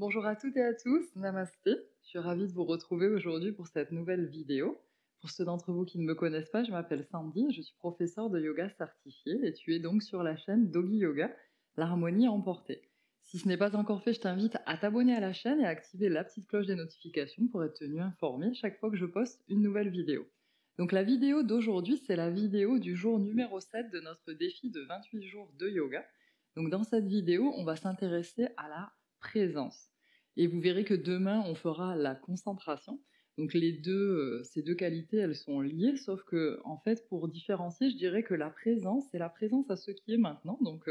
Bonjour à toutes et à tous, namasté. Je suis ravie de vous retrouver aujourd'hui pour cette nouvelle vidéo. Pour ceux d'entre vous qui ne me connaissent pas, je m'appelle Sandy, je suis professeure de yoga certifiée et tu es donc sur la chaîne Doggy Yoga, l'harmonie emportée. Si ce n'est pas encore fait, je t'invite à t'abonner à la chaîne et à activer la petite cloche des notifications pour être tenu informé chaque fois que je poste une nouvelle vidéo. Donc la vidéo d'aujourd'hui, c'est la vidéo du jour numéro 7 de notre défi de 28 jours de yoga. Donc dans cette vidéo, on va s'intéresser à la présence. Et vous verrez que demain, on fera la concentration. Donc ces deux qualités, elles sont liées, sauf que, en fait, pour différencier, je dirais que la présence, c'est la présence à ce qui est maintenant, donc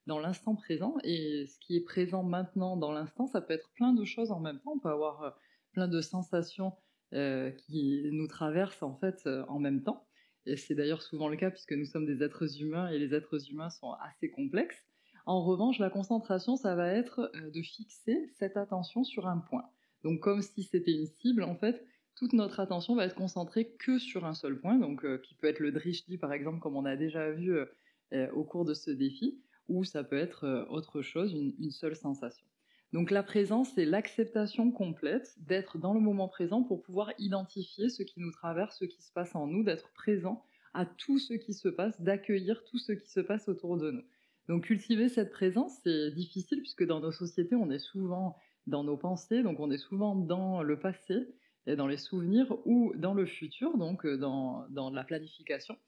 dans l'instant présent. Et ce qui est présent maintenant dans l'instant, ça peut être plein de choses en même temps. On peut avoir plein de sensations qui nous traversent en fait en même temps. Et c'est d'ailleurs souvent le cas puisque nous sommes des êtres humains et les êtres humains sont assez complexes. En revanche, la concentration, ça va être de fixer cette attention sur un point. Donc comme si c'était une cible, en fait, toute notre attention va être concentrée que sur un seul point, donc qui peut être le drishti par exemple, comme on a déjà vu au cours de ce défi, ou ça peut être autre chose, une seule sensation. Donc la présence, c'est l'acceptation complète d'être dans le moment présent pour pouvoir identifier ce qui nous traverse, ce qui se passe en nous, d'être présent à tout ce qui se passe, d'accueillir tout ce qui se passe autour de nous. Donc cultiver cette présence, c'est difficile puisque dans nos sociétés, on est souvent dans nos pensées, donc on est souvent dans le passé, et dans les souvenirs ou dans le futur, donc dans la planification.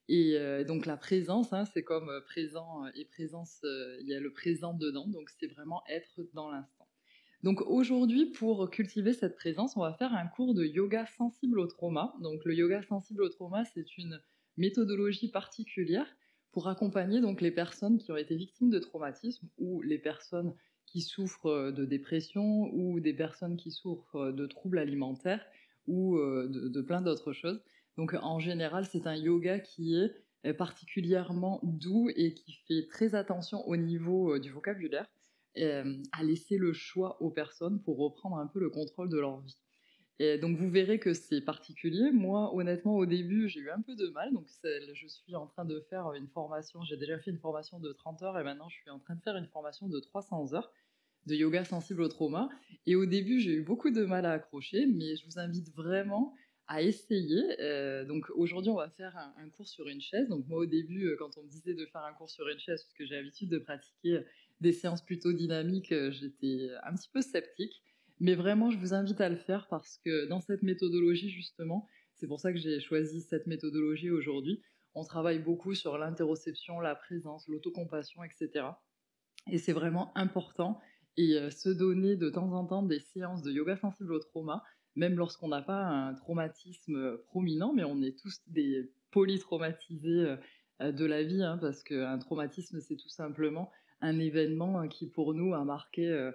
Et donc la présence, hein, c'est comme présent et présence, il y a le présent dedans, donc c'est vraiment être dans l'instant. Donc aujourd'hui, pour cultiver cette présence, on va faire un cours de yoga sensible au trauma. Donc le yoga sensible au trauma, c'est une méthodologie particulière pour accompagner donc les personnes qui ont été victimes de traumatisme ou les personnes qui souffrent de dépression ou des personnes qui souffrent de troubles alimentaires ou de plein d'autres choses. Donc en général, c'est un yoga qui est particulièrement doux et qui fait très attention au niveau du vocabulaire, à laisser le choix aux personnes pour reprendre un peu le contrôle de leur vie. Et donc vous verrez que c'est particulier. Moi, honnêtement, au début, j'ai eu un peu de mal. Donc je suis en train de faire une formation. J'ai déjà fait une formation de 30 heures et maintenant je suis en train de faire une formation de 300 heures de yoga sensible au trauma. Et au début, j'ai eu beaucoup de mal à accrocher, mais je vous invite vraiment à essayer. Donc aujourd'hui, on va faire un cours sur une chaise. Donc moi, au début, quand on me disait de faire un cours sur une chaise, parce que j'ai l'habitude de pratiquer des séances plutôt dynamiques, j'étais un petit peu sceptique. Mais vraiment, je vous invite à le faire parce que dans cette méthodologie, justement, c'est pour ça que j'ai choisi cette méthodologie aujourd'hui. On travaille beaucoup sur l'interoception, la présence, l'autocompassion, etc. Et c'est vraiment important. Et se donner de temps en temps des séances de yoga sensible au trauma, même lorsqu'on n'a pas un traumatisme prominent, mais on est tous des polytraumatisés de la vie, hein, parce qu'un traumatisme, c'est tout simplement un événement qui, pour nous, a marqué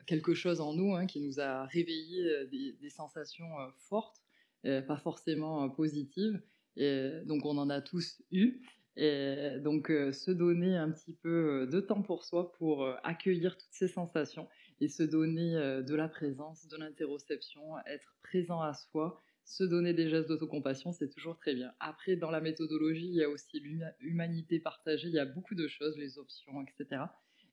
quelque chose en nous, hein, qui nous a réveillé des sensations fortes, pas forcément positives. Et donc, on en a tous eu. Et donc, se donner un petit peu de temps pour soi pour accueillir toutes ces sensations et se donner de la présence, de l'interoception, être présent à soi, se donner des gestes d'autocompassion, c'est toujours très bien. Après, dans la méthodologie, il y a aussi l'humanité partagée, il y a beaucoup de choses, les options, etc.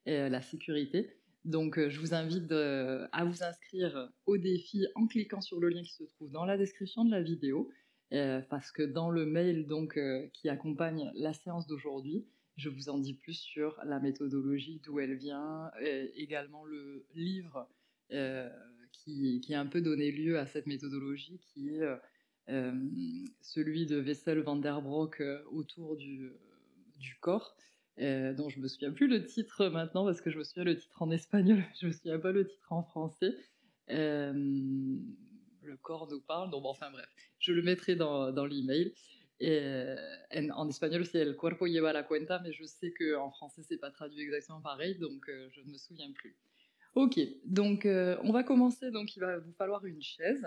Et la sécurité. Donc, je vous invite à vous inscrire au défi en cliquant sur le lien qui se trouve dans la description de la vidéo. Parce que dans le mail donc, qui accompagne la séance d'aujourd'hui, je vous en dis plus sur la méthodologie, d'où elle vient, et également le livre qui a un peu donné lieu à cette méthodologie, qui est celui de Wessel van der Broek autour du corps, dont je me souviens plus le titre maintenant parce que je me souviens le titre en espagnol, je me souviens pas le titre en français. Le corps nous parle, donc bon, enfin bref, je le mettrai dans l'email. En espagnol, c'est El cuerpo lleva la cuenta, mais je sais qu'en français, c'est pas traduit exactement pareil, donc je ne me souviens plus. Ok, donc on va commencer. Donc il va vous falloir une chaise,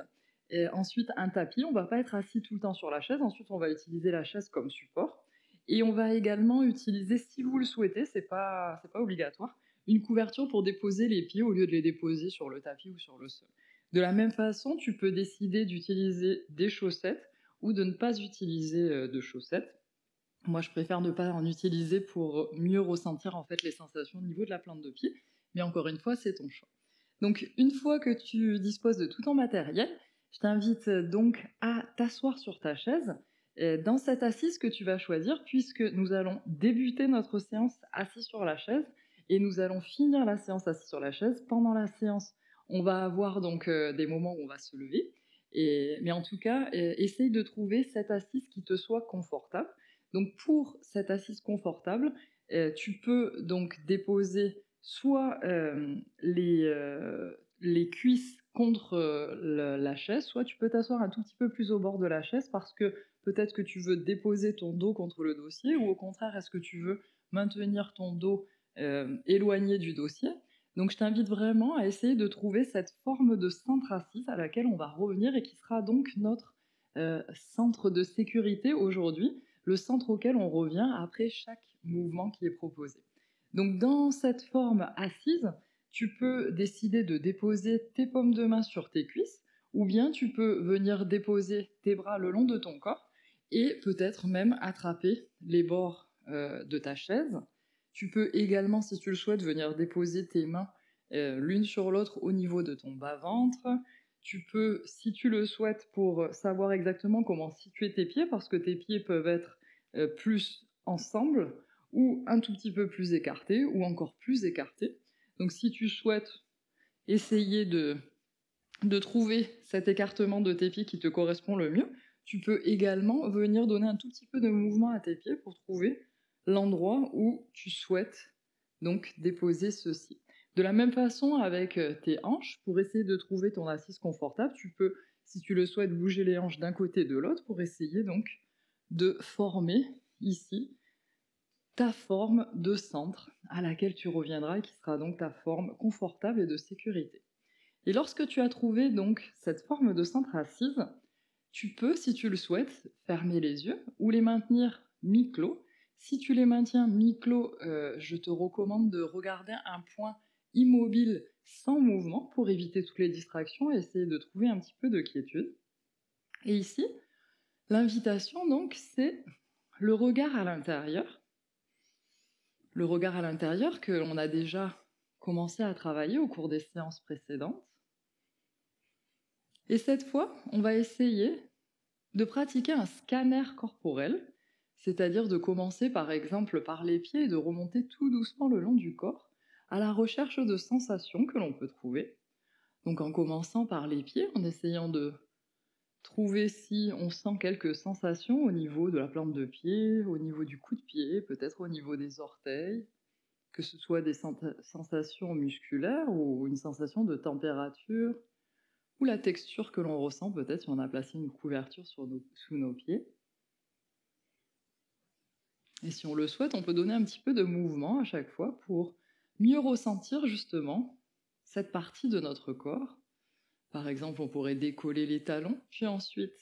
et ensuite un tapis. On va pas être assis tout le temps sur la chaise. Ensuite, on va utiliser la chaise comme support, et on va également utiliser, si vous le souhaitez, c'est pas obligatoire, une couverture pour déposer les pieds au lieu de les déposer sur le tapis ou sur le sol. De la même façon, tu peux décider d'utiliser des chaussettes ou de ne pas utiliser de chaussettes. Moi, je préfère ne pas en utiliser pour mieux ressentir en fait les sensations au niveau de la plante de pied. Mais encore une fois, c'est ton choix. Donc une fois que tu disposes de tout ton matériel, je t'invite donc à t'asseoir sur ta chaise, dans cette assise que tu vas choisir puisque nous allons débuter notre séance assis sur la chaise et nous allons finir la séance assis sur la chaise. Pendant la séance, on va avoir donc, des moments où on va se lever mais en tout cas, essaye de trouver cette assise qui te soit confortable. Donc pour cette assise confortable, tu peux donc déposer soit les cuisses contre la chaise, soit tu peux t'asseoir un tout petit peu plus au bord de la chaise parce que peut-être que tu veux déposer ton dos contre le dossier ou au contraire, est-ce que tu veux maintenir ton dos éloigné du dossier. Donc je t'invite vraiment à essayer de trouver cette forme de centre assise à laquelle on va revenir et qui sera donc notre centre de sécurité aujourd'hui, le centre auquel on revient après chaque mouvement qui est proposé. Donc dans cette forme assise, tu peux décider de déposer tes paumes de main sur tes cuisses ou bien tu peux venir déposer tes bras le long de ton corps et peut-être même attraper les bords de ta chaise. Tu peux également, si tu le souhaites, venir déposer tes mains l'une sur l'autre au niveau de ton bas-ventre. Tu peux, si tu le souhaites, pour savoir exactement comment situer tes pieds, parce que tes pieds peuvent être plus ensemble, ou un tout petit peu plus écartés, ou encore plus écartés. Donc si tu souhaites essayer de trouver cet écartement de tes pieds qui te correspond le mieux, tu peux également venir donner un tout petit peu de mouvement à tes pieds pour trouver l'endroit où tu souhaites donc déposer ceci. De la même façon avec tes hanches, pour essayer de trouver ton assise confortable, tu peux, si tu le souhaites, bouger les hanches d'un côté et de l'autre pour essayer donc de former ici ta forme de centre à laquelle tu reviendras et qui sera donc ta forme confortable et de sécurité. Et lorsque tu as trouvé donc cette forme de centre assise, tu peux, si tu le souhaites, fermer les yeux ou les maintenir mi-clos. Si tu les maintiens mi-clos, je te recommande de regarder un point immobile sans mouvement pour éviter toutes les distractions et essayer de trouver un petit peu de quiétude. Et ici, l'invitation donc, c'est le regard à l'intérieur. Le regard à l'intérieur que l'on a déjà commencé à travailler au cours des séances précédentes. Et cette fois, on va essayer de pratiquer un scanner corporel, c'est-à-dire de commencer par exemple par les pieds et de remonter tout doucement le long du corps à la recherche de sensations que l'on peut trouver. Donc en commençant par les pieds, en essayant de trouver si on sent quelques sensations au niveau de la plante de pied, au niveau du coup de pied, peut-être au niveau des orteils, que ce soit des sensations musculaires ou une sensation de température, ou la texture que l'on ressent peut-être si on a placé une couverture sous nos pieds. Et si on le souhaite, on peut donner un petit peu de mouvement à chaque fois pour mieux ressentir justement cette partie de notre corps. Par exemple, on pourrait décoller les talons, puis ensuite,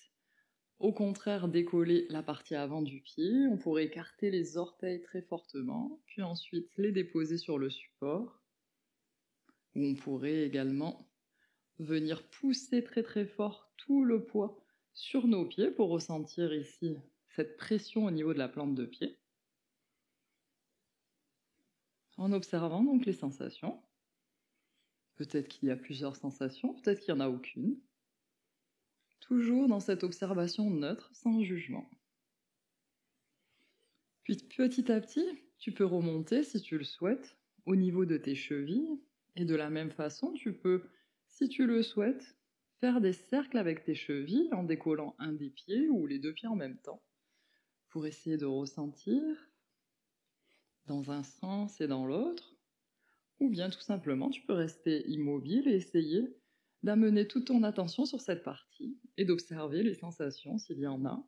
au contraire, décoller la partie avant du pied. On pourrait écarter les orteils très fortement, puis ensuite les déposer sur le support. Ou on pourrait également venir pousser très très fort tout le poids sur nos pieds pour ressentir ici cette pression au niveau de la plante de pied. En observant donc les sensations. Peut-être qu'il y a plusieurs sensations, peut-être qu'il n'y en a aucune. Toujours dans cette observation neutre, sans jugement. Puis petit à petit, tu peux remonter, si tu le souhaites, au niveau de tes chevilles. Et de la même façon, tu peux, si tu le souhaites, faire des cercles avec tes chevilles en décollant un des pieds ou les deux pieds en même temps pour essayer de ressentir dans un sens et dans l'autre. Ou bien tout simplement, tu peux rester immobile et essayer d'amener toute ton attention sur cette partie et d'observer les sensations s'il y en a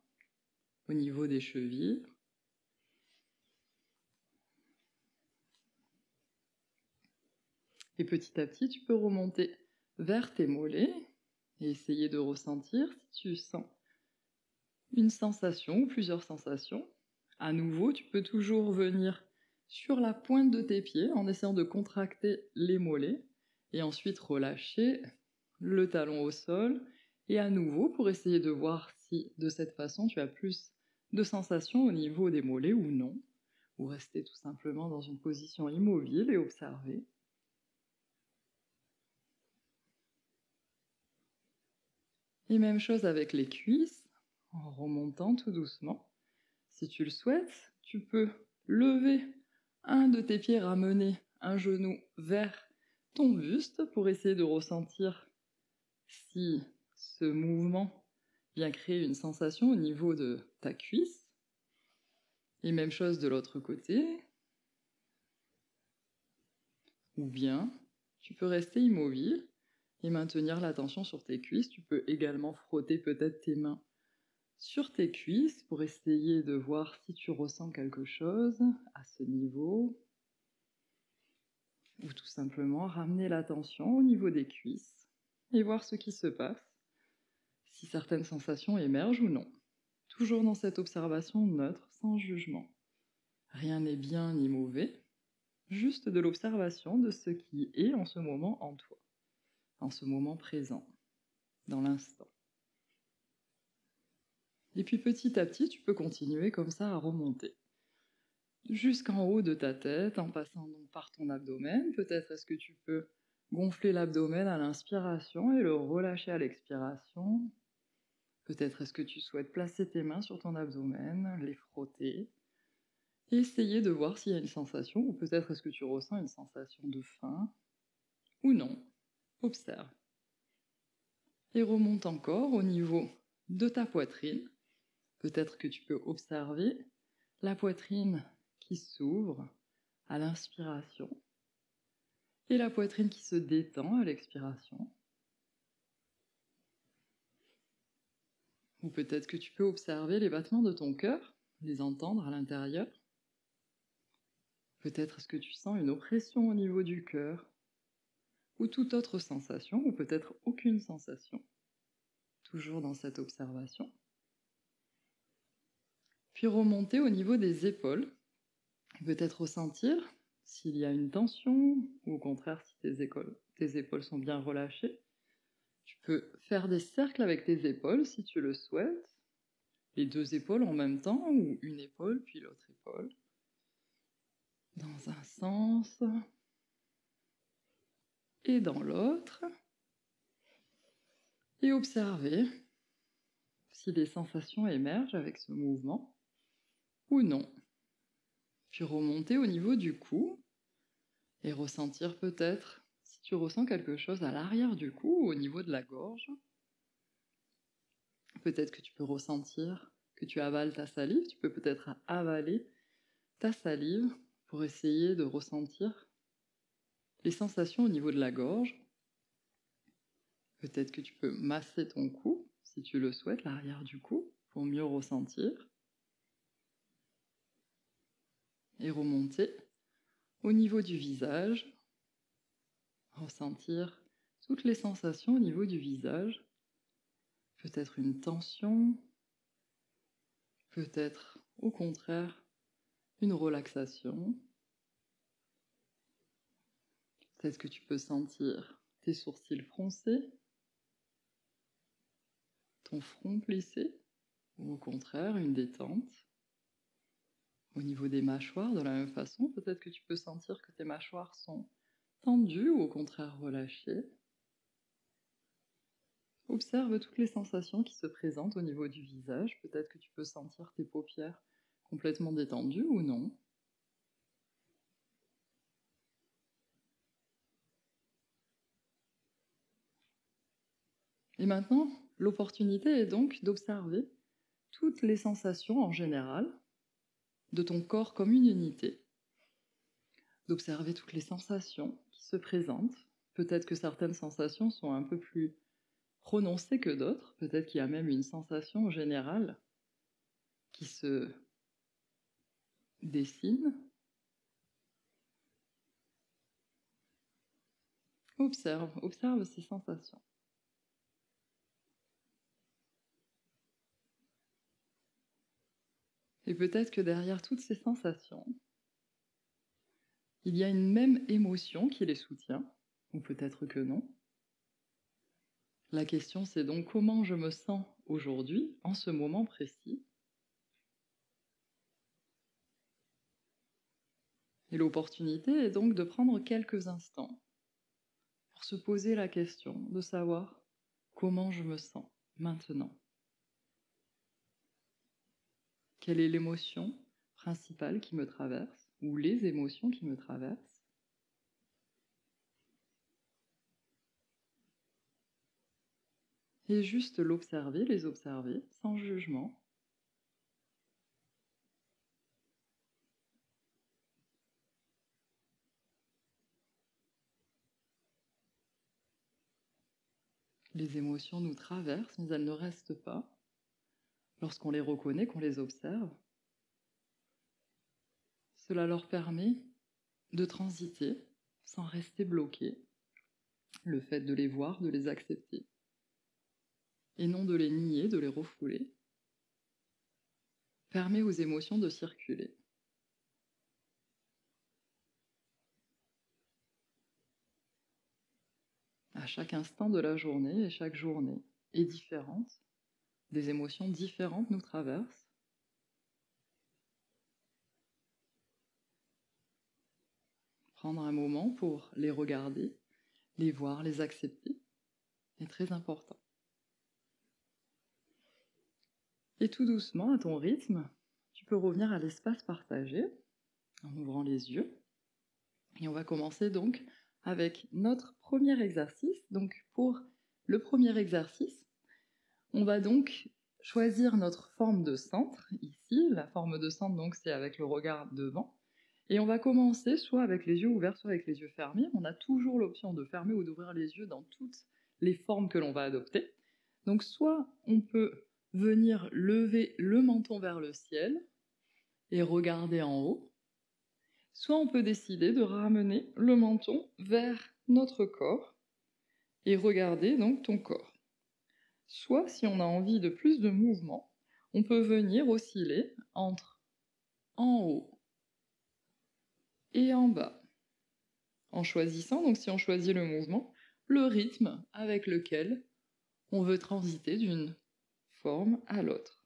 au niveau des chevilles. Et petit à petit, tu peux remonter vers tes mollets et essayer de ressentir si tu sens une sensation ou plusieurs sensations. À nouveau, tu peux toujours venir sur la pointe de tes pieds en essayant de contracter les mollets et ensuite relâcher le talon au sol et à nouveau pour essayer de voir si de cette façon tu as plus de sensations au niveau des mollets ou non, ou rester tout simplement dans une position immobile et observer. Et même chose avec les cuisses, en remontant tout doucement. Si tu le souhaites, tu peux lever un de tes pieds, ramener un genou vers ton buste pour essayer de ressentir si ce mouvement vient créer une sensation au niveau de ta cuisse. Et même chose de l'autre côté. Ou bien, tu peux rester immobile et maintenir l'attention sur tes cuisses. Tu peux également frotter peut-être tes mains sur tes cuisses pour essayer de voir si tu ressens quelque chose à ce niveau. Ou tout simplement ramener l'attention au niveau des cuisses et voir ce qui se passe, si certaines sensations émergent ou non. Toujours dans cette observation neutre, sans jugement. Rien n'est bien ni mauvais, juste de l'observation de ce qui est en ce moment en toi, en ce moment présent, dans l'instant. Et puis petit à petit, tu peux continuer comme ça à remonter jusqu'en haut de ta tête, en passant donc par ton abdomen. Peut-être est-ce que tu peux gonfler l'abdomen à l'inspiration et le relâcher à l'expiration. Peut-être est-ce que tu souhaites placer tes mains sur ton abdomen, les frotter, et essayer de voir s'il y a une sensation, ou peut-être est-ce que tu ressens une sensation de faim, ou non. Observe. Et remonte encore au niveau de ta poitrine. Peut-être que tu peux observer la poitrine qui s'ouvre à l'inspiration et la poitrine qui se détend à l'expiration. Ou peut-être que tu peux observer les battements de ton cœur, les entendre à l'intérieur. Peut-être est-ce que tu sens une oppression au niveau du cœur, ou toute autre sensation, ou peut-être aucune sensation. Toujours dans cette observation. Puis remonter au niveau des épaules. Peut-être ressentir s'il y a une tension, ou au contraire si tes épaules sont bien relâchées. Tu peux faire des cercles avec tes épaules si tu le souhaites. Les deux épaules en même temps, ou une épaule puis l'autre épaule. Dans un sens et dans l'autre. Et observer si des sensations émergent avec ce mouvement ou non. Puis remonter au niveau du cou et ressentir peut-être si tu ressens quelque chose à l'arrière du cou ou au niveau de la gorge. Peut-être que tu peux ressentir que tu avales ta salive. Tu peux peut-être avaler ta salive pour essayer de ressentir les sensations au niveau de la gorge. Peut-être que tu peux masser ton cou, si tu le souhaites, l'arrière du cou, pour mieux ressentir. Et remonter au niveau du visage. Ressentir toutes les sensations au niveau du visage. Peut-être une tension, peut-être au contraire une relaxation. Peut-être que tu peux sentir tes sourcils froncés, ton front plissé, ou au contraire une détente. Au niveau des mâchoires, de la même façon, peut-être que tu peux sentir que tes mâchoires sont tendues ou au contraire relâchées. Observe toutes les sensations qui se présentent au niveau du visage. Peut-être que tu peux sentir tes paupières complètement détendues ou non. Et maintenant, l'opportunité est donc d'observer toutes les sensations en général de ton corps comme une unité, d'observer toutes les sensations qui se présentent. Peut-être que certaines sensations sont un peu plus prononcées que d'autres, peut-être qu'il y a même une sensation générale qui se dessine. Observe ces sensations. Et peut-être que derrière toutes ces sensations, il y a une même émotion qui les soutient, ou peut-être que non. La question, c'est donc comment je me sens aujourd'hui, en ce moment précis. Et l'opportunité est donc de prendre quelques instants pour se poser la question de savoir comment je me sens maintenant. Quelle est l'émotion principale qui me traverse, ou les émotions qui me traversent? Et juste l'observer, les observer, sans jugement. Les émotions nous traversent, mais elles ne restent pas. Lorsqu'on les reconnaît, qu'on les observe, cela leur permet de transiter sans rester bloqués. Le fait de les voir, de les accepter, et non de les nier, de les refouler, permet aux émotions de circuler. À chaque instant de la journée, et chaque journée est différente, des émotions différentes nous traversent. Prendre un moment pour les regarder, les voir, les accepter, est très important. Et tout doucement, à ton rythme, tu peux revenir à l'espace partagé, en ouvrant les yeux. Et on va commencer donc avec notre premier exercice. Donc pour le premier exercice, on va donc choisir notre forme de centre, ici. La forme de centre, donc, c'est avec le regard devant. Et on va commencer soit avec les yeux ouverts, soit avec les yeux fermés. On a toujours l'option de fermer ou d'ouvrir les yeux dans toutes les formes que l'on va adopter. Donc soit on peut venir lever le menton vers le ciel et regarder en haut, soit on peut décider de ramener le menton vers notre corps et regarder donc ton corps. Soit, si on a envie de plus de mouvement, on peut venir osciller entre en haut et en bas, en choisissant, donc si on choisit le mouvement, le rythme avec lequel on veut transiter d'une forme à l'autre.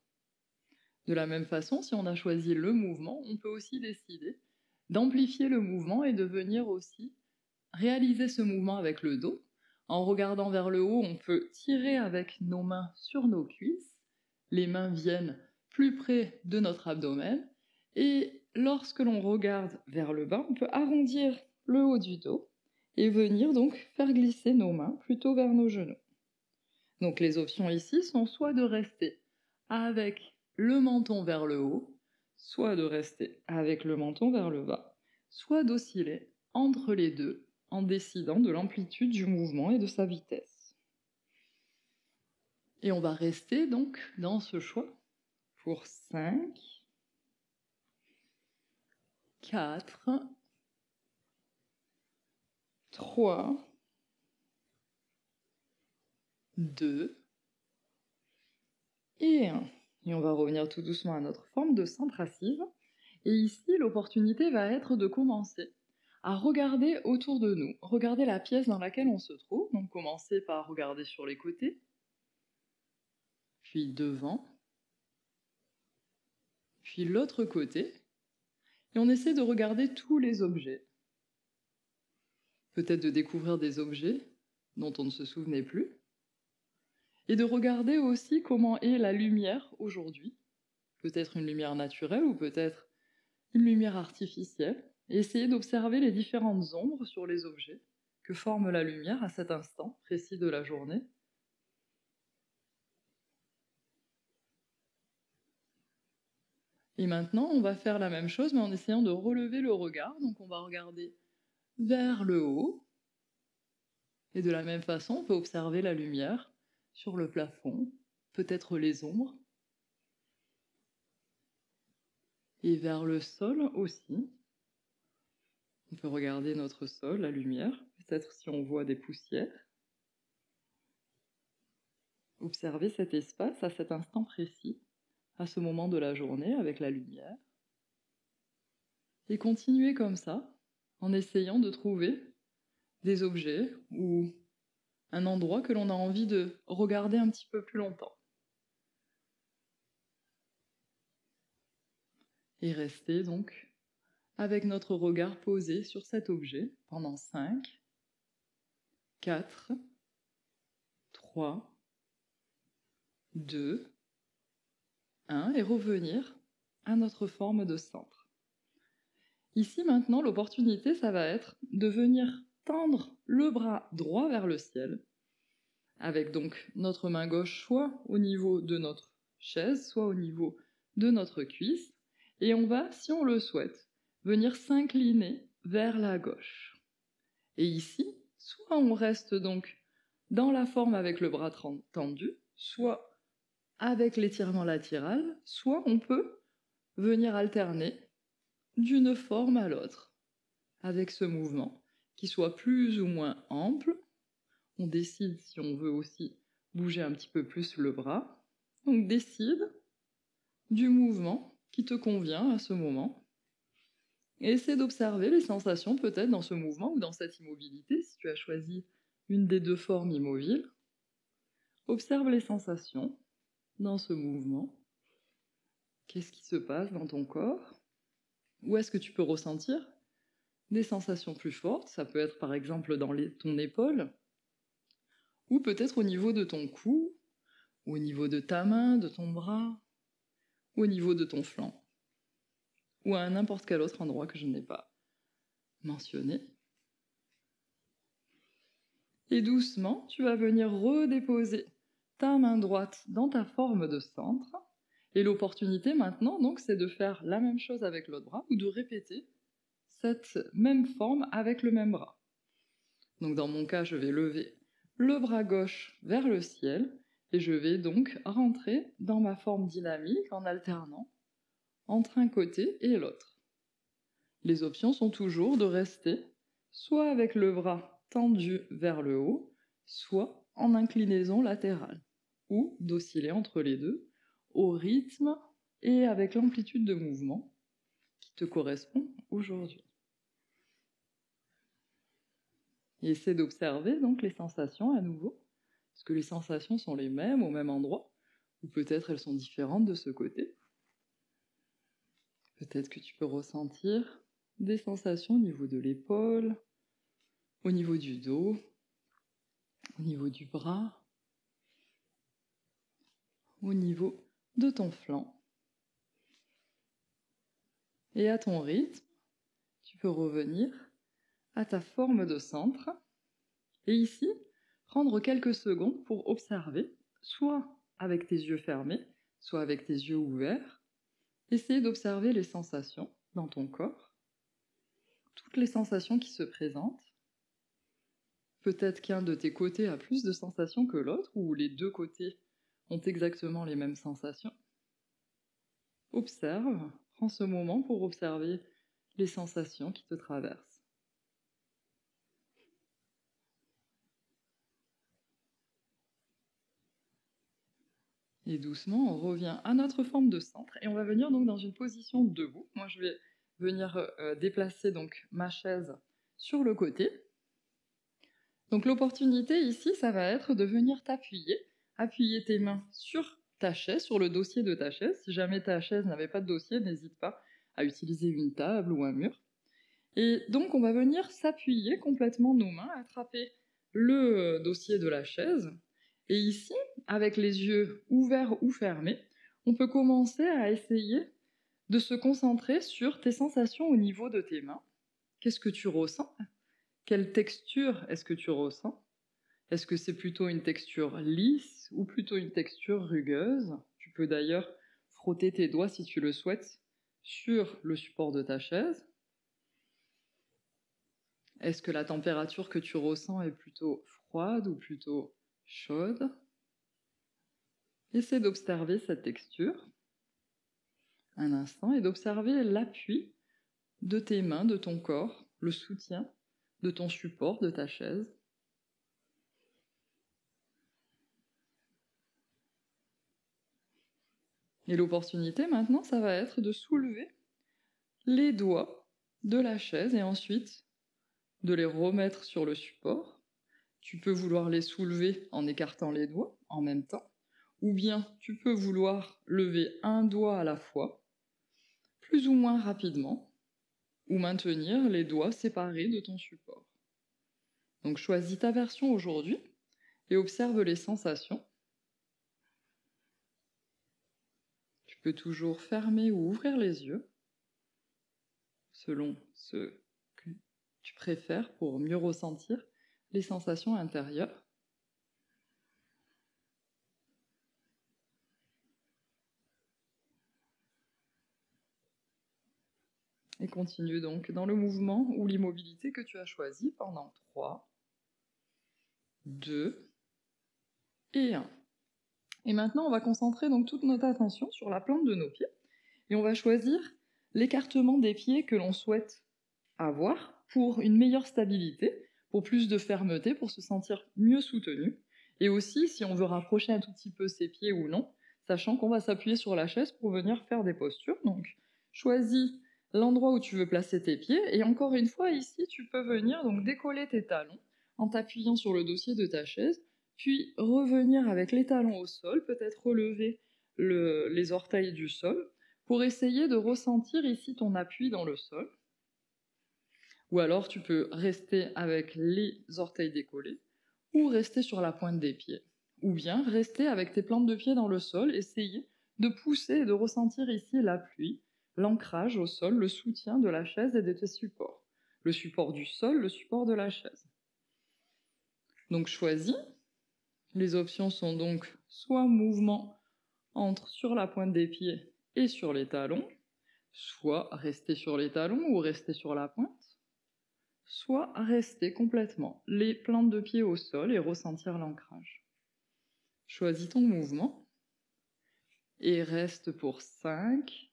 De la même façon, si on a choisi le mouvement, on peut aussi décider d'amplifier le mouvement et de venir aussi réaliser ce mouvement avec le dos. En regardant vers le haut, on peut tirer avec nos mains sur nos cuisses. Les mains viennent plus près de notre abdomen. Et lorsque l'on regarde vers le bas, on peut arrondir le haut du dos et venir donc faire glisser nos mains plutôt vers nos genoux. Donc les options ici sont soit de rester avec le menton vers le haut, soit de rester avec le menton vers le bas, soit d'osciller entre les deux en décidant de l'amplitude du mouvement et de sa vitesse. Et on va rester donc dans ce choix pour 5, 4, 3, 2 et 1. Et on va revenir tout doucement à notre forme de centre assise. Et ici, l'opportunité va être de commencer à regarder autour de nous, regarder la pièce dans laquelle on se trouve. Donc commencer par regarder sur les côtés, puis devant, puis l'autre côté. Et on essaie de regarder tous les objets. Peut-être de découvrir des objets dont on ne se souvenait plus. Et de regarder aussi comment est la lumière aujourd'hui. Peut-être une lumière naturelle ou peut-être une lumière artificielle. Et essayer d'observer les différentes ombres sur les objets que forme la lumière à cet instant précis de la journée. Et maintenant, on va faire la même chose, mais en essayant de relever le regard. Donc on va regarder vers le haut. Et de la même façon, on peut observer la lumière sur le plafond, peut-être les ombres. Et vers le sol aussi. On peut regarder notre sol, la lumière, peut-être si on voit des poussières. Observer cet espace à cet instant précis, à ce moment de la journée avec la lumière. Et continuer comme ça, en essayant de trouver des objets ou un endroit que l'on a envie de regarder un petit peu plus longtemps. Et rester donc avec notre regard posé sur cet objet pendant 5, 4, 3, 2, 1, et revenir à notre forme de centre. Ici, maintenant, l'opportunité, ça va être de venir tendre le bras droit vers le ciel, avec donc notre main gauche soit au niveau de notre chaise, soit au niveau de notre cuisse, et on va, si on le souhaite, venir s'incliner vers la gauche. Et ici, soit on reste donc dans la forme avec le bras tendu, soit avec l'étirement latéral, soit on peut venir alterner d'une forme à l'autre avec ce mouvement, qui soit plus ou moins ample. On décide si on veut aussi bouger un petit peu plus le bras. Donc décide du mouvement qui te convient à ce moment. Et essaie d'observer les sensations peut-être dans ce mouvement ou dans cette immobilité, si tu as choisi une des deux formes immobiles. Observe les sensations dans ce mouvement. Qu'est-ce qui se passe dans ton corps? Où est-ce que tu peux ressentir des sensations plus fortes? Ça peut être par exemple dans ton épaule, ou peut-être au niveau de ton cou, ou au niveau de ta main, de ton bras, ou au niveau de ton flanc, ou à n'importe quel autre endroit que je n'ai pas mentionné. Et doucement, tu vas venir redéposer ta main droite dans ta forme de centre. Et l'opportunité maintenant, donc, c'est de faire la même chose avec l'autre bras ou de répéter cette même forme avec le même bras. Donc dans mon cas, je vais lever le bras gauche vers le ciel et je vais donc rentrer dans ma forme dynamique en alternant entre un côté et l'autre. Les options sont toujours de rester soit avec le bras tendu vers le haut, soit en inclinaison latérale, ou d'osciller entre les deux au rythme et avec l'amplitude de mouvement qui te correspond aujourd'hui. Et essaie d'observer donc les sensations à nouveau. Est-ce que les sensations sont les mêmes au même endroit? Ou peut-être elles sont différentes de ce côté? Peut-être que tu peux ressentir des sensations au niveau de l'épaule, au niveau du dos, au niveau du bras, au niveau de ton flanc. Et à ton rythme, tu peux revenir à ta forme de centre. Et ici, prendre quelques secondes pour observer, soit avec tes yeux fermés, soit avec tes yeux ouverts. Essayer d'observer les sensations dans ton corps, toutes les sensations qui se présentent. Peut-être qu'un de tes côtés a plus de sensations que l'autre, ou les deux côtés ont exactement les mêmes sensations. Observe, prends ce moment pour observer les sensations qui te traversent. Et doucement, on revient à notre forme de centre et on va venir donc dans une position debout. Moi, je vais venir déplacer donc ma chaise sur le côté. Donc l'opportunité ici, ça va être de venir appuyer tes mains sur ta chaise, sur le dossier de ta chaise. Si jamais ta chaise n'avait pas de dossier, n'hésite pas à utiliser une table ou un mur. Et donc on va venir s'appuyer complètement nos mains, attraper le dossier de la chaise. Et ici, avec les yeux ouverts ou fermés, on peut commencer à essayer de se concentrer sur tes sensations au niveau de tes mains. Qu'est-ce que tu ressens? Quelle texture est-ce que tu ressens? Est-ce que c'est plutôt une texture lisse ou plutôt une texture rugueuse? Tu peux d'ailleurs frotter tes doigts si tu le souhaites sur le support de ta chaise. Est-ce que la température que tu ressens est plutôt froide ou plutôt chaude? Essaie d'observer cette texture un instant et d'observer l'appui de tes mains, de ton corps, le soutien de ton support, de ta chaise. Et l'opportunité maintenant, ça va être de soulever les doigts de la chaise et ensuite de les remettre sur le support. Tu peux vouloir les soulever en écartant les doigts en même temps, ou bien tu peux vouloir lever un doigt à la fois, plus ou moins rapidement, ou maintenir les doigts séparés de ton support. Donc choisis ta version aujourd'hui et observe les sensations. peux toujours fermer ou ouvrir les yeux, selon ce que tu préfères pour mieux ressentir les sensations intérieures. Et continue donc dans le mouvement ou l'immobilité que tu as choisi pendant 3, 2 et 1. Et maintenant, on va concentrer donc toute notre attention sur la plante de nos pieds et on va choisir l'écartement des pieds que l'on souhaite avoir pour une meilleure stabilité, pour plus de fermeté, pour se sentir mieux soutenu. Et aussi, si on veut rapprocher un tout petit peu ses pieds ou non, sachant qu'on va s'appuyer sur la chaise pour venir faire des postures. Donc, choisis l'endroit où tu veux placer tes pieds. Et encore une fois, ici, tu peux venir donc décoller tes talons en t'appuyant sur le dossier de ta chaise, puis revenir avec les talons au sol, peut-être relever les orteils du sol, pour essayer de ressentir ici ton appui dans le sol. Ou alors tu peux rester avec les orteils décollés, ou rester sur la pointe des pieds. Ou bien rester avec tes plantes de pied dans le sol, essayer de pousser et de ressentir ici l'appui, l'ancrage au sol, le soutien de la chaise et de tes supports. Le support du sol, le support de la chaise. Donc choisis. Les options sont donc soit mouvement entre sur la pointe des pieds et sur les talons, soit rester sur les talons ou rester sur la pointe, soit rester complètement les plantes de pied au sol et ressentir l'ancrage. Choisis ton mouvement et reste pour 5,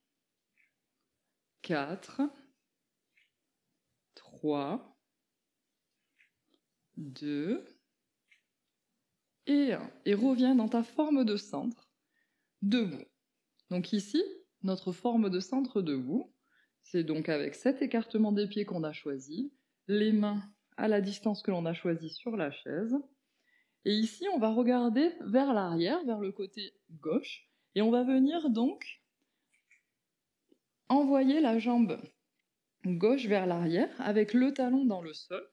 4, 3, 2 et 1. Et reviens dans ta forme de centre, debout. Donc ici, notre forme de centre debout, c'est donc avec cet écartement des pieds qu'on a choisi, les mains à la distance que l'on a choisie sur la chaise. Et ici, on va regarder vers l'arrière, vers le côté gauche, et on va venir donc envoyer la jambe gauche vers l'arrière avec le talon dans le sol.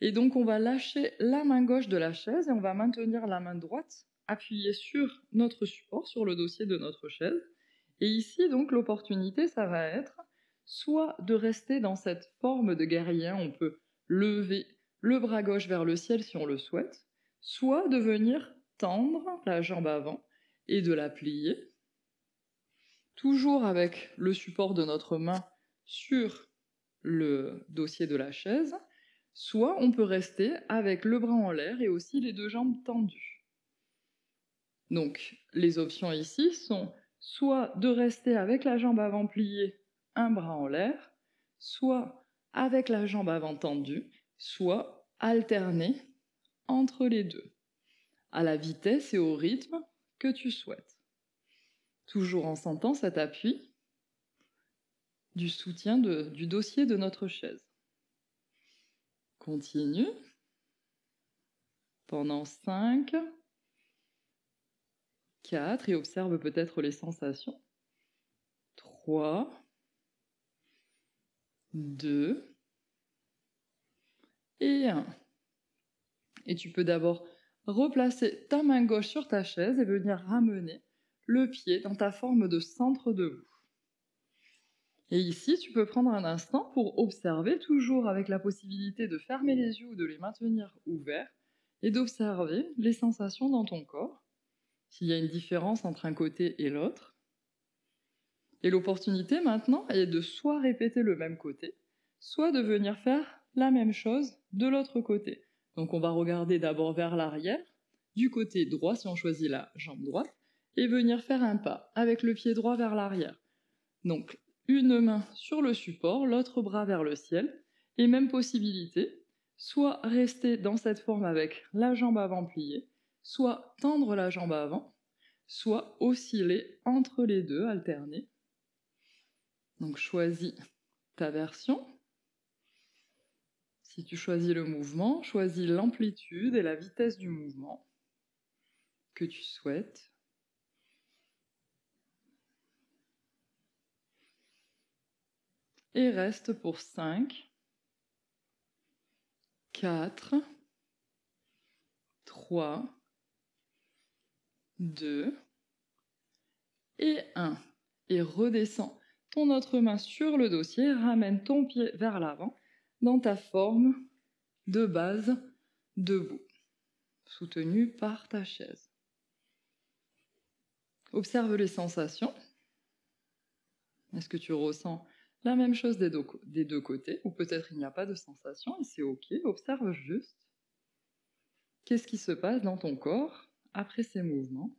Et donc, on va lâcher la main gauche de la chaise et on va maintenir la main droite appuyée sur notre support, sur le dossier de notre chaise. Et ici, donc, l'opportunité, ça va être soit de rester dans cette forme de guerrier, on peut lever le bras gauche vers le ciel si on le souhaite, soit de venir tendre la jambe avant et de la plier, toujours avec le support de notre main sur le dossier de la chaise, soit on peut rester avec le bras en l'air et aussi les deux jambes tendues. Donc, les options ici sont soit de rester avec la jambe avant pliée, un bras en l'air, soit avec la jambe avant tendue, soit alterner entre les deux, à la vitesse et au rythme que tu souhaites. Toujours en sentant cet appui du soutien du dossier de notre chaise. Continue pendant 5, 4 et observe peut-être les sensations. 3, 2 et 1. Et tu peux d'abord replacer ta main gauche sur ta chaise et venir ramener le pied dans ta forme de centre debout. Et ici, tu peux prendre un instant pour observer, toujours avec la possibilité de fermer les yeux ou de les maintenir ouverts, et d'observer les sensations dans ton corps, s'il y a une différence entre un côté et l'autre. Et l'opportunité maintenant est de soit répéter le même côté, soit de venir faire la même chose de l'autre côté. Donc on va regarder d'abord vers l'arrière, du côté droit si on choisit la jambe droite, et venir faire un pas avec le pied droit vers l'arrière. Donc une main sur le support, l'autre bras vers le ciel, et même possibilité, soit rester dans cette forme avec la jambe avant pliée, soit tendre la jambe avant, soit osciller entre les deux, alterner. Donc choisis ta version. Si tu choisis le mouvement, choisis l'amplitude et la vitesse du mouvement que tu souhaites. Et reste pour 5, 4, 3, 2 et 1. Et redescends ton autre main sur le dossier, ramène ton pied vers l'avant dans ta forme de base debout, soutenu par ta chaise. Observe les sensations. Est-ce que tu ressens la même chose des deux côtés, ou peut-être il n'y a pas de sensation et c'est ok. Observe juste qu'est-ce qui se passe dans ton corps après ces mouvements.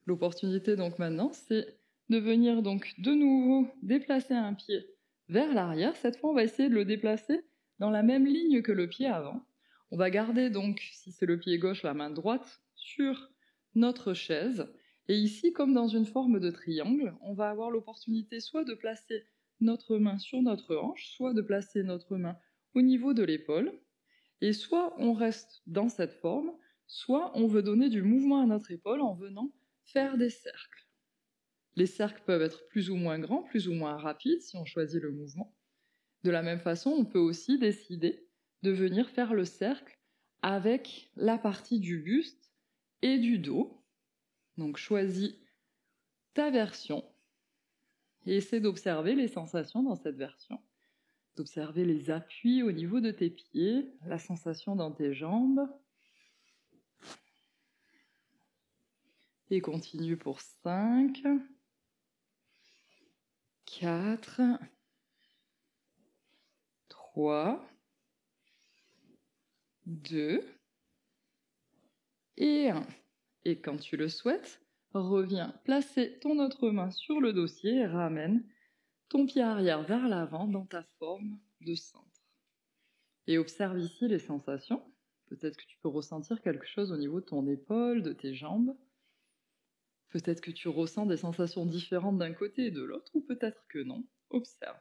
L'opportunité donc maintenant, c'est de venir donc de nouveau déplacer un pied vers l'arrière. Cette fois, on va essayer de le déplacer dans la même ligne que le pied avant. On va garder donc, si c'est le pied gauche, la main droite sur notre chaise. Et ici, comme dans une forme de triangle, on va avoir l'opportunité soit de placer notre main sur notre hanche, soit de placer notre main au niveau de l'épaule. Et soit on reste dans cette forme, soit on veut donner du mouvement à notre épaule en venant faire des cercles. Les cercles peuvent être plus ou moins grands, plus ou moins rapides si on choisit le mouvement. De la même façon, on peut aussi décider de venir faire le cercle avec la partie du buste et du dos. Donc choisis ta version et essaie d'observer les sensations dans cette version. D'observer les appuis au niveau de tes pieds, la sensation dans tes jambes. Et continue pour 5, 4, 3, 2 et 1. Et quand tu le souhaites, reviens placer ton autre main sur le dossier et ramène ton pied arrière vers l'avant dans ta forme de centre. Et observe ici les sensations. Peut-être que tu peux ressentir quelque chose au niveau de ton épaule, de tes jambes. Peut-être que tu ressens des sensations différentes d'un côté et de l'autre, ou peut-être que non. Observe.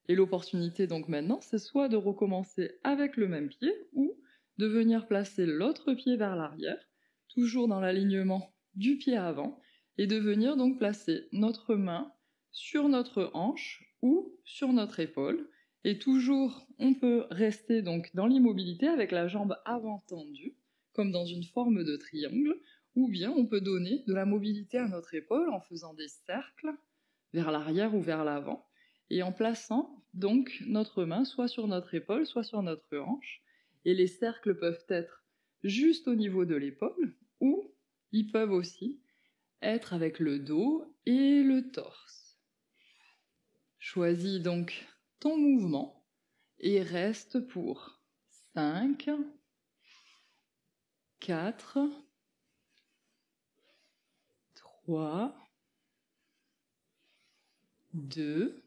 Et l'opportunité donc maintenant, c'est soit de recommencer avec le même pied, ou de venir placer l'autre pied vers l'arrière, toujours dans l'alignement du pied avant, et de venir donc placer notre main sur notre hanche ou sur notre épaule. Et toujours, on peut rester donc dans l'immobilité avec la jambe avant tendue, comme dans une forme de triangle, ou bien on peut donner de la mobilité à notre épaule en faisant des cercles vers l'arrière ou vers l'avant, et en plaçant donc notre main soit sur notre épaule, soit sur notre hanche. Et les cercles peuvent être juste au niveau de l'épaule, ou ils peuvent aussi être avec le dos et le torse. Choisis donc ton mouvement et reste pour 5, 4, 3, 2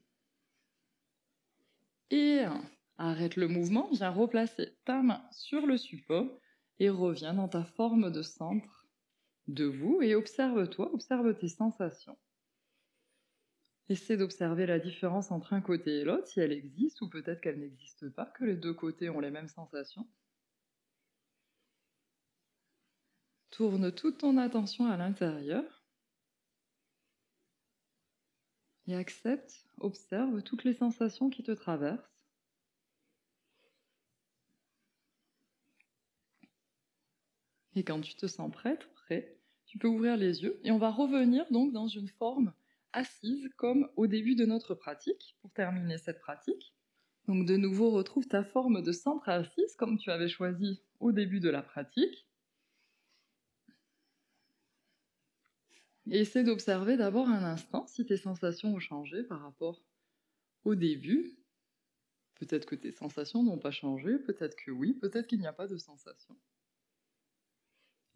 et 1. Arrête le mouvement, viens replacer ta main sur le support et reviens dans ta forme de centre debout et observe-toi, observe tes sensations. Essaie d'observer la différence entre un côté et l'autre, si elle existe ou peut-être qu'elle n'existe pas, que les deux côtés ont les mêmes sensations. Tourne toute ton attention à l'intérieur et accepte, observe toutes les sensations qui te traversent. Et quand tu te sens prêt, tu peux ouvrir les yeux et on va revenir donc dans une forme assise comme au début de notre pratique pour terminer cette pratique. Donc de nouveau, retrouve ta forme de centre assise comme tu avais choisi au début de la pratique. Et essaie d'observer d'abord un instant si tes sensations ont changé par rapport au début. Peut-être que tes sensations n'ont pas changé, peut-être que oui, peut-être qu'il n'y a pas de sensations.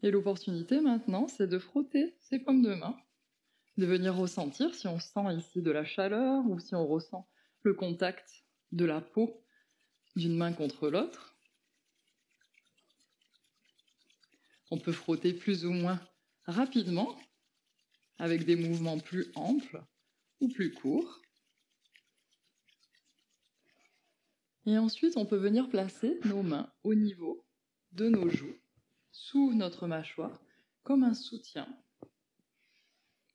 Et l'opportunité maintenant, c'est de frotter ces paumes de main, de venir ressentir si on sent ici de la chaleur ou si on ressent le contact de la peau d'une main contre l'autre. On peut frotter plus ou moins rapidement, avec des mouvements plus amples ou plus courts. Et ensuite, on peut venir placer nos mains au niveau de nos joues, sous notre mâchoire, comme un soutien.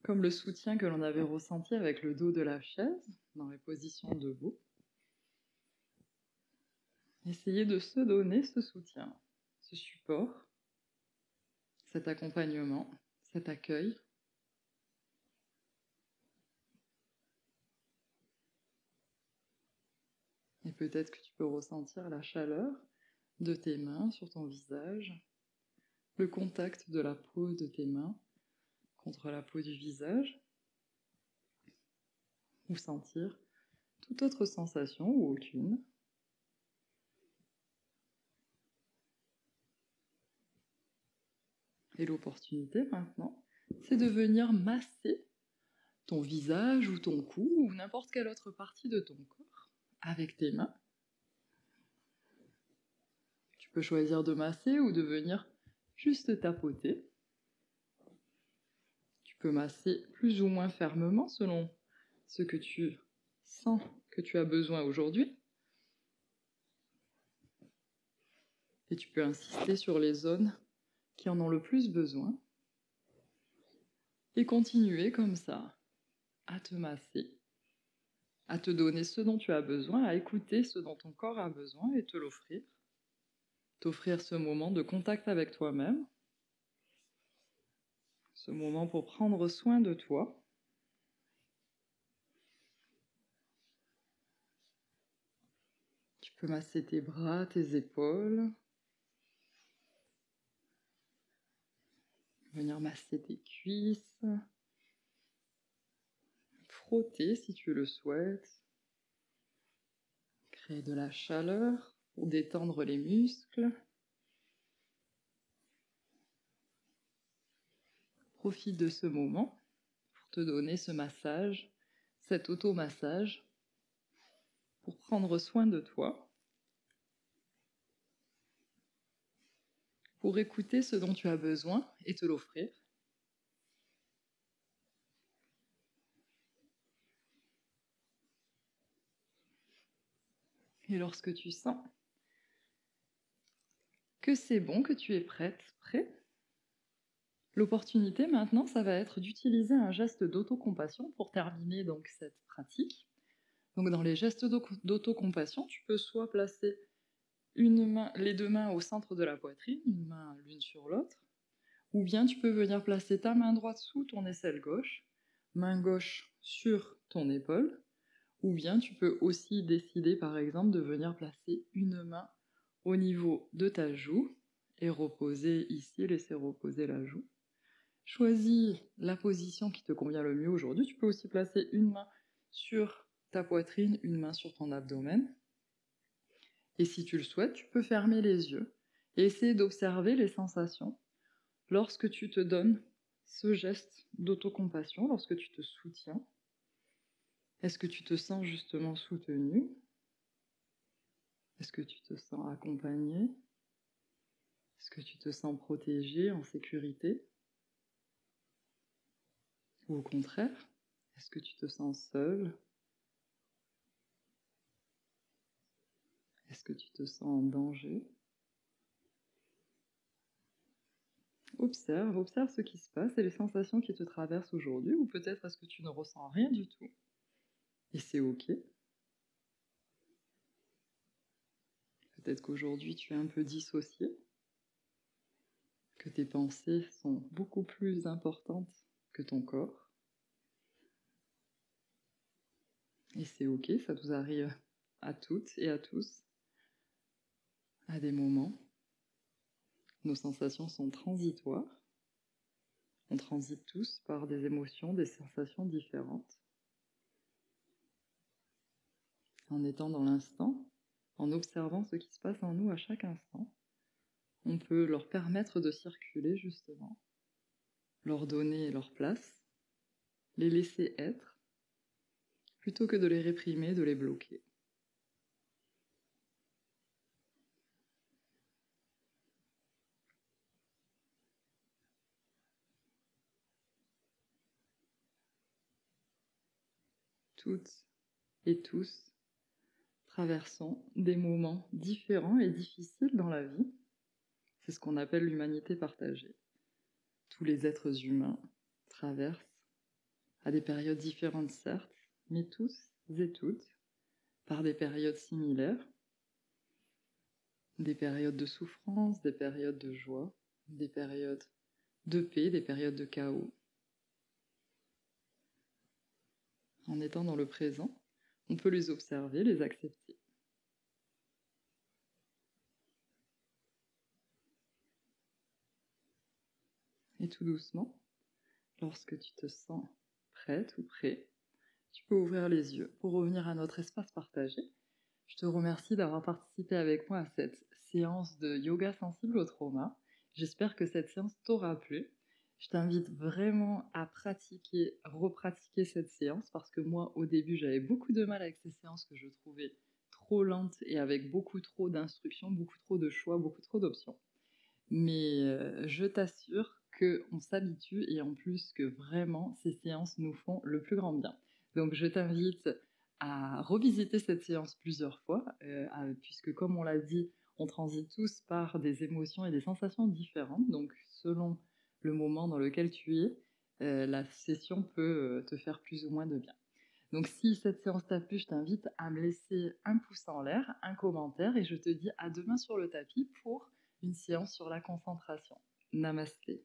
Comme le soutien que l'on avait ressenti avec le dos de la chaise, dans les positions debout. Essayez de se donner ce soutien, ce support, cet accompagnement, cet accueil. Et peut-être que tu peux ressentir la chaleur de tes mains sur ton visage, le contact de la peau de tes mains contre la peau du visage, ou sentir toute autre sensation ou aucune. Et l'opportunité maintenant, c'est de venir masser ton visage ou ton cou ou n'importe quelle autre partie de ton corps avec tes mains. Tu peux choisir de masser ou de venir juste tapoter. Tu peux masser plus ou moins fermement selon ce que tu sens que tu as besoin aujourd'hui. Et tu peux insister sur les zones qui en ont le plus besoin. Et continuer comme ça à te masser, à te donner ce dont tu as besoin, à écouter ce dont ton corps a besoin et te l'offrir. T'offrir ce moment de contact avec toi-même, ce moment pour prendre soin de toi. Tu peux masser tes bras, tes épaules, venir masser tes cuisses, frotter si tu le souhaites, créer de la chaleur pour détendre les muscles. Profite de ce moment pour te donner ce massage, cet automassage, pour prendre soin de toi, pour écouter ce dont tu as besoin et te l'offrir. Et lorsque tu sens que c'est bon, que tu es prête, prêt, l'opportunité maintenant, ça va être d'utiliser un geste d'autocompassion pour terminer donc cette pratique. Donc dans les gestes d'autocompassion, tu peux soit placer les deux mains au centre de la poitrine, une main l'une sur l'autre, ou bien tu peux venir placer ta main droite sous ton aisselle gauche, main gauche sur ton épaule, ou bien tu peux aussi décider par exemple de venir placer une main au niveau de ta joue et reposer ici, laisser reposer la joue. Choisis la position qui te convient le mieux aujourd'hui. Tu peux aussi placer une main sur ta poitrine, une main sur ton abdomen. Et si tu le souhaites, tu peux fermer les yeux et essayer d'observer les sensations lorsque tu te donnes ce geste d'autocompassion, lorsque tu te soutiens. Est-ce que tu te sens justement soutenu? Est-ce que tu te sens accompagné? Est-ce que tu te sens protégé, en sécurité? Ou au contraire, est-ce que tu te sens seul? Est-ce que tu te sens en danger? Observe ce qui se passe et les sensations qui te traversent aujourd'hui, ou peut-être est-ce que tu ne ressens rien du tout? Et c'est ok. Peut-être qu'aujourd'hui tu es un peu dissocié, que tes pensées sont beaucoup plus importantes que ton corps. Et c'est ok, ça nous arrive à toutes et à tous, à des moments. Nos sensations sont transitoires. On transite tous par des émotions, des sensations différentes. En étant dans l'instant, en observant ce qui se passe en nous à chaque instant, on peut leur permettre de circuler justement, leur donner leur place, les laisser être, plutôt que de les réprimer, de les bloquer. Toutes et tous traversons des moments différents et difficiles dans la vie. C'est ce qu'on appelle l'humanité partagée. Tous les êtres humains traversent, à des périodes différentes certes, mais tous et toutes, par des périodes similaires, des périodes de souffrance, des périodes de joie, des périodes de paix, des périodes de chaos. En étant dans le présent, on peut les observer, les accepter. Et tout doucement, lorsque tu te sens prête ou prêt, tu peux ouvrir les yeux pour revenir à notre espace partagé. Je te remercie d'avoir participé avec moi à cette séance de yoga sensible au trauma. J'espère que cette séance t'aura plu. Je t'invite vraiment à pratiquer, repratiquer cette séance parce que moi, au début, j'avais beaucoup de mal avec ces séances que je trouvais trop lentes et avec beaucoup trop d'instructions, beaucoup trop de choix, beaucoup trop d'options. Mais je t'assure qu'on s'habitue et en plus que vraiment ces séances nous font le plus grand bien. Donc je t'invite à revisiter cette séance plusieurs fois, puisque comme on l'a dit, on transite tous par des émotions et des sensations différentes. Donc selon le moment dans lequel tu es, la session peut te faire plus ou moins de bien. Donc si cette séance t'a plu, je t'invite à me laisser un pouce en l'air, un commentaire, et je te dis à demain sur le tapis pour une séance sur la concentration. Namasté.